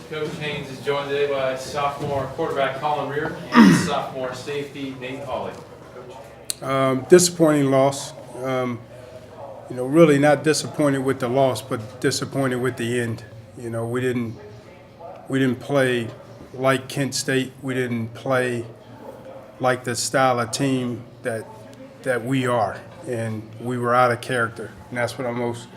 Coach Haynes is joined today by sophomore quarterback Colin Rear and sophomore safety Nate Hawley. Disappointing loss. Really not disappointed with the loss, but disappointed with the end. We didn't play like Kent State. We didn't play like the style of team that we are, and we were out of character. And that's what I'm most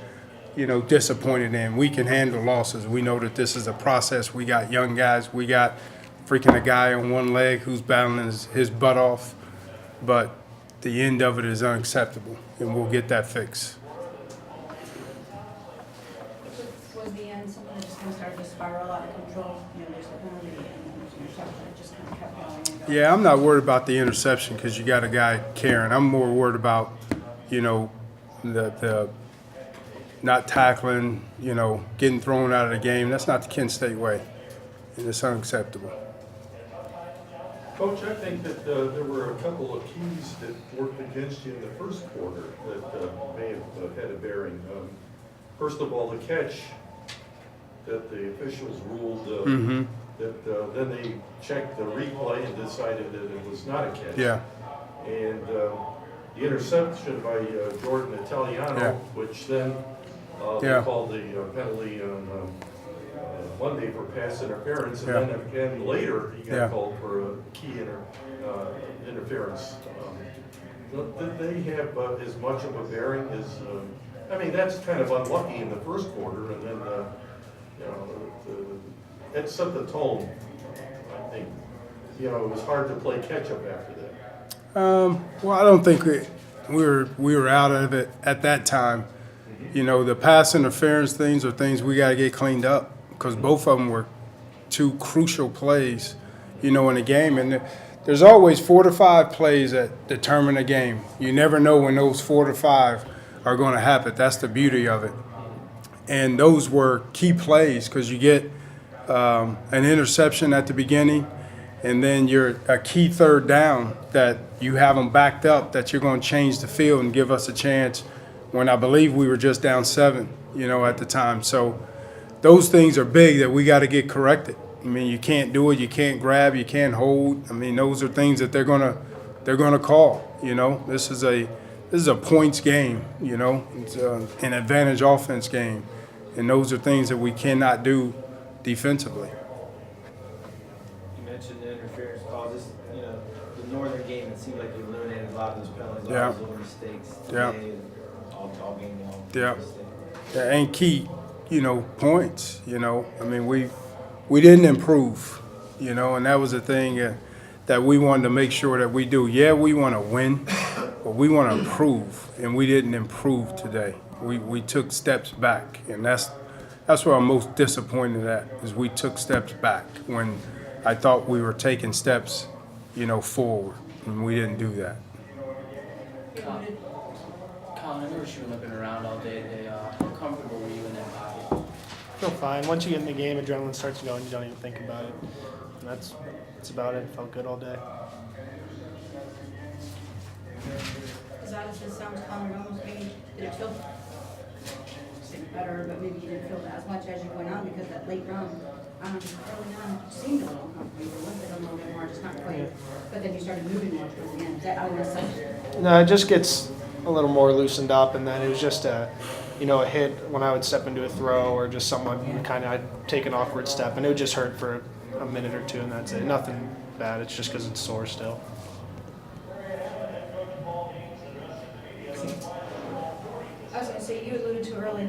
disappointed in. We can handle losses. We know that this is a process. We got young guys. We got freaking a guy on one leg who's battling his butt off, but the end of it is unacceptable, and we'll get that fixed. Was the end something that just kind of started to spiral out of control? There's the penalty and then there's an interception. It just kind of kept going and going. Yeah, I'm not worried about the interception because you got a guy carrying. I'm more worried about, the not tackling, getting thrown out of the game. That's not the Kent State way, and it's unacceptable. Coach, I think that there were a couple of keys that worked against you in the first quarter that may have had a bearing. First of all, the catch that the officials ruled that then they checked the replay and decided that it was not a catch. Yeah. And the interception by Jordan Italiano, which then they called the penalty on Monday for pass interference, and then again later he got called for a key interference. Did they have as much of a bearing as? That's kind of unlucky in the first quarter, and then it set the tone. I think it was hard to play catch up after that. Well, I don't think we were out of it at that time. The pass interference things are things we got to get cleaned up because both of them were two crucial plays, in the game. And there's always 4 to 5 plays that determine a game. You never know when those 4 to 5 are going to happen. That's the beauty of it. And those were key plays because you get an interception at the beginning, and then you're a key third down that you have them backed up that you're going to change the field and give us a chance when I believe we were just down 7, at the time. So those things are big that we got to get corrected. You can't do it. You can't grab. You can't hold. Those are things that they're gonna call. This is a points game. It's an advantage offense game, and those are things that we cannot do defensively. You mentioned the interference causes. The Northern game, it seemed like you eliminated a lot of those penalties, Yeah. all those little mistakes Yeah. today, and all game long. Yeah. And key, points. We didn't improve, and that was the thing that we wanted to make sure that we do. Yeah, we want to win, but we want to improve, and we didn't improve today. We took steps back, and that's what I'm most disappointed at, is we took steps back when I thought we were taking steps, forward, and we didn't do that. Colin, I noticed you were looking around all day today. How comfortable were you in that pocket? Feel fine. Once you get in the game, adrenaline starts going. You don't even think about it. And that's about it. Felt good all day. As odd as it sounds, Colin, almost maybe did it feel better, but maybe you didn't feel as much as you went on because that late run, early on, seemed a little uncomfortable. You looked at a little bit more, just not quite. But then you started moving more towards the end. Is that out of necessity? No, it just gets a little more loosened up, and then it was just a hit when I would step into a throw or just someone kind of I'd take an awkward step, and it would just hurt for a minute or two, and that's it. Nothing bad. It's just because it's sore still. I was going to say, you alluded to early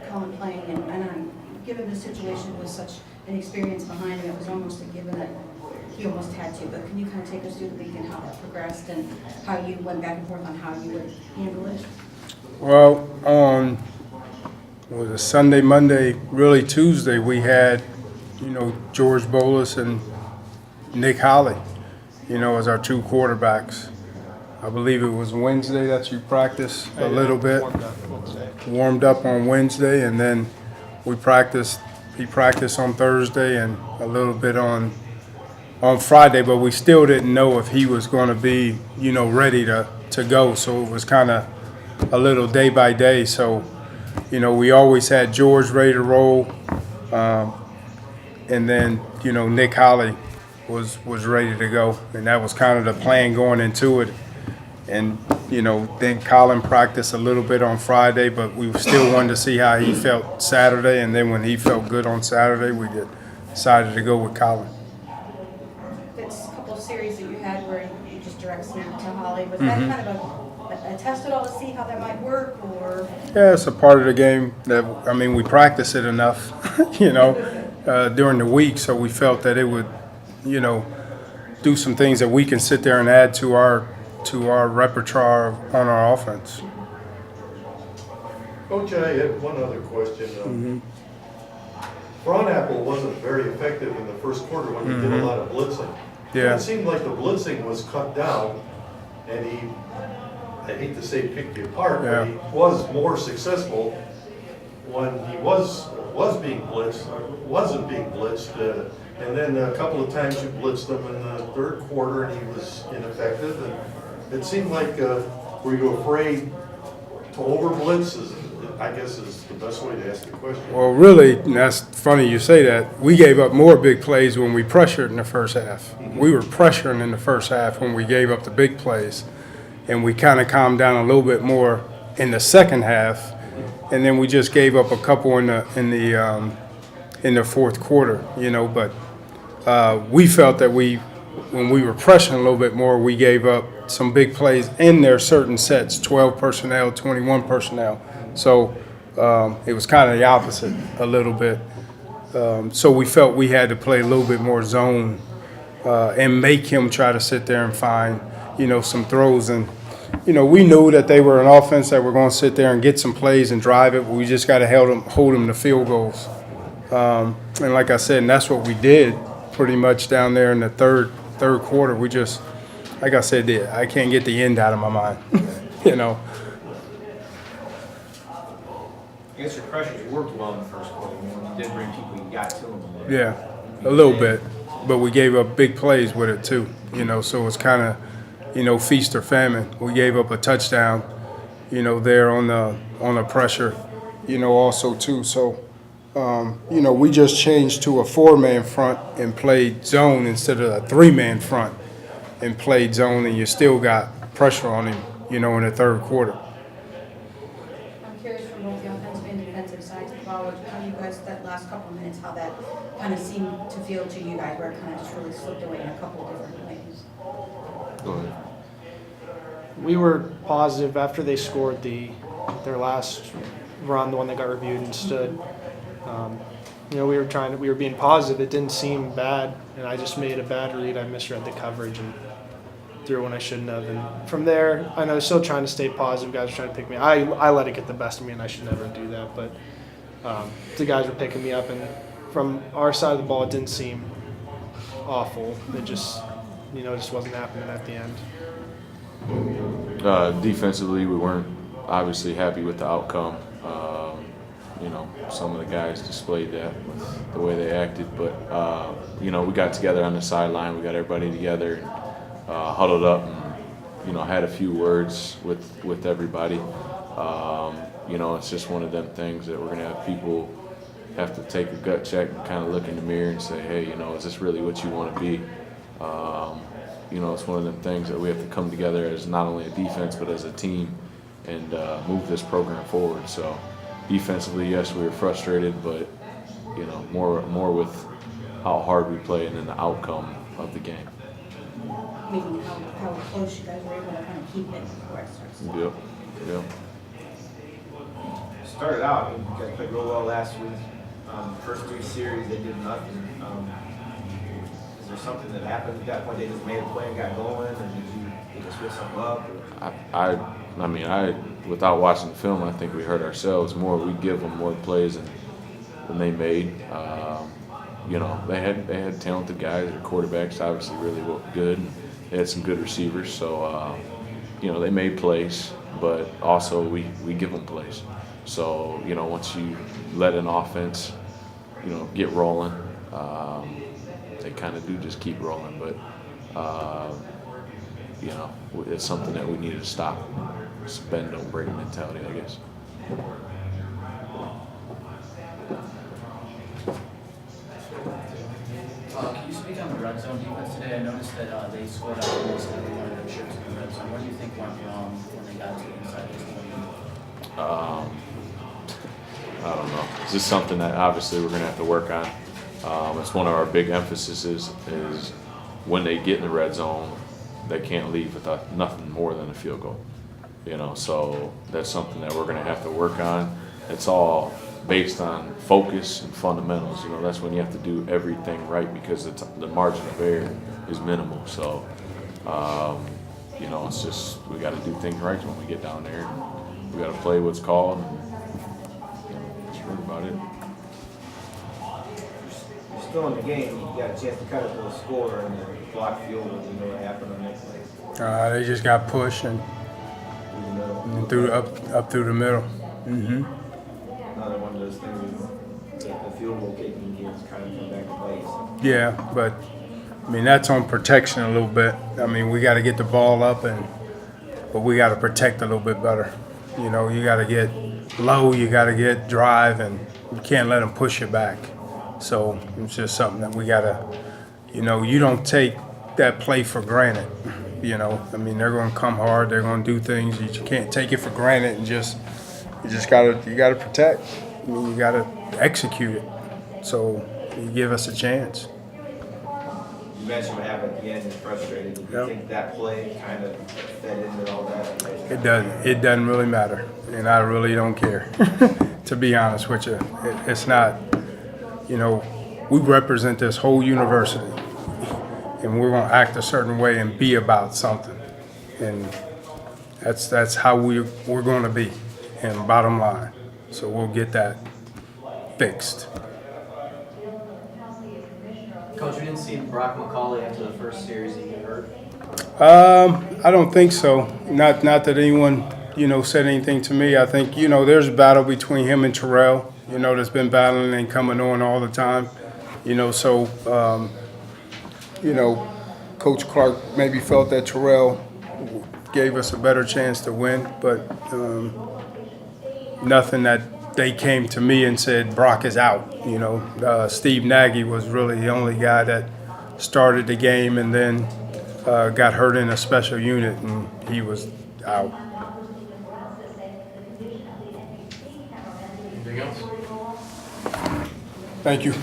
Colin playing, and given the situation with such an experience behind him, it was almost a given that he almost had to. But can you kind of take us through the week and how that progressed and how you went back and forth on how you would handle it? Well, on was it Sunday, Monday, really Tuesday, we had, George Bolus and Nick Holly, as our 2 quarterbacks. I believe it was Wednesday that you practiced a little bit. Warmed up on Wednesday, and then he practiced on Thursday and a little bit on Friday, but we still didn't know if he was going to be, ready to go. So it was kind of a little day by day. So, we always had George ready to roll. and then, you know, Nick Holly was ready to go, and that was kind of the plan going into it. And, you know, then Colin practiced a little bit on Friday, but we still wanted to see how he felt Saturday, and then when he felt good on Saturday, we decided to go with Colin. That's a couple of series that you had where you just direct snap to Holly. Was that kind of a test at all to see how that might work, or? Yeah, it's a part of the game that, I mean, we practice it enough, you know, during the week, so we felt that it would, you know, do some things that we can sit there and add to our repertoire on our offense. Coach, I had one other question. Apple wasn't very effective in the first quarter when he did a lot of blitzing. Yeah. It seemed like the blitzing was cut down, and he, I hate to say picked you apart, but he was more successful when he wasn't being blitzed. And then a couple of times you blitzed him in the third quarter, and he was ineffective. And it seemed like, were you afraid to over blitz? I guess is the best way to ask the question. Well, really, and that's funny you say that, we gave up more big plays when we pressured in the first half. We were pressuring in the first half when we gave up the big plays, and we kind of calmed down a little bit more in the second half, and then we just gave up a couple in the fourth quarter, you know. But we felt that when we were pressuring a little bit more, we gave up some big plays in their certain sets, 12 personnel, 21 personnel. So it was kind of the opposite a little bit. So we felt we had to play a little bit more zone and make him try to sit there and find, you know, some throws. And, you know, we knew that they were an offense that were going to sit there and get some plays and drive it, but we just got to hold them to field goals. And like I said, and that's what we did pretty much down there in the third quarter. We just, like I said, I can't get the end out of my mind, you know. I guess your pressures worked well in the first quarter. When you did bring people, you got to them a little. Yeah, a little bit, but we gave up big plays with it too, you know, so it's kind of, you know, feast or famine. We gave up a touchdown, you know, there on the pressure, you know, also too. So, you know, we just changed to a 4-man front and played zone instead of a 3-man front and played zone, and you still got pressure on him, you know, in the third quarter. I'm curious from both the offensive and defensive sides of the ball, how you guys, that last couple of minutes, how that kind of seemed to feel to you guys, where it kind of just really slipped away in a couple of different ways. Go ahead. We were positive after they scored their last run, the one that got reviewed and stood. You know, we were being positive. It didn't seem bad, and I just made a bad read. I misread the coverage and threw when I shouldn't have. And from there, I was still trying to stay positive. Guys were trying to pick me. I let it get the best of me, and I should never do that. But the guys were picking me up, and from our side of the ball, it didn't seem awful. It just, you know, just wasn't happening at the end. Defensively, we weren't obviously happy with the outcome. You know, some of the guys displayed that with the way they acted, but you know, we got together on the sideline. We got everybody together and huddled up, and you know, had a few words with everybody. You know, it's just one of them things that we're gonna have people have to take a gut check and kind of look in the mirror and say, hey, you know, is this really what you want to be? You know, it's one of them things that we have to come together as not only a defense but as a team and move this program forward. So defensively, yes, we were frustrated, but you know, more with how hard we play and then the outcome of the game. Meaning how close you guys were able to kind of keep it before it starts. Yep. Started out, I mean, you guys played real well last week. First 3 series, they did nothing. Is there something that happened at that point? They just made a play and got going, and did you switch something up? I mean, without watching the film, I think we hurt ourselves more. We give them more plays than they made. You know, they had talented guys. Their quarterbacks obviously really looked good. They had some good receivers, so you know, they made plays, but also we give them plays. So you know, once you let an offense, you know, get rolling, they kind of do just keep rolling. But you know, it's something that we need to stop. Bend don't break mentality, I guess. red zone defense today. I noticed that they scored out almost every one of their trips in the red zone. What do you think went wrong when they got to the inside of this game? I don't know. This is something that obviously we're going to have to work on. It's one of our big emphases is when they get in the red zone, they can't leave without nothing more than a field goal. You know, so that's something that we're going to have to work on. It's all based on focus and fundamentals. You know, that's when you have to do everything right because the margin of error is minimal. So, you know, it's just we got to do things right when we get down there. We got to play what's called. And, you know, that's really about it. You're still in the game. You got a chance to cut it to a score and then block field goal. You know what happened on that play? They just got pushed and up through the middle. Mm-hmm. Another one of those things. The field goal kicking games kind of come back to bite. So. Yeah, but I mean that's on protection a little bit. I mean we got to get the ball up but we got to protect a little bit better. You know, you got to get low, you got to get drive, and you can't let them push you back. So it's just something that we got to, you know, you don't take that play for granted. You know, I mean, they're going to come hard. They're going to do things. You can't take it for granted and you got to protect. I mean, you got to execute it. So you give us a chance. You mentioned what happened at the end is frustrating. Do you think that play kind of fed into all that? It doesn't. It doesn't really matter, and I really don't care. To be honest with you, it's not. You know, we represent this whole university, and we're going to act a certain way and be about something, and that's how we're going to be. And bottom line, so we'll get that fixed. Coach, we didn't see Brock McCauley after the first series. Did he get hurt? I don't think so. Not that anyone, you know, said anything to me. I think, you know, there's a battle between him and Terrell, you know, that's been battling and coming on all the time. You know, so, you know, Coach Clark maybe felt that Terrell gave us a better chance to win, but nothing that they came to me and said Brock is out. You know, Steve Nagy was really the only guy that started the game and then got hurt in a special unit, and he was out. Anything else? Thank you.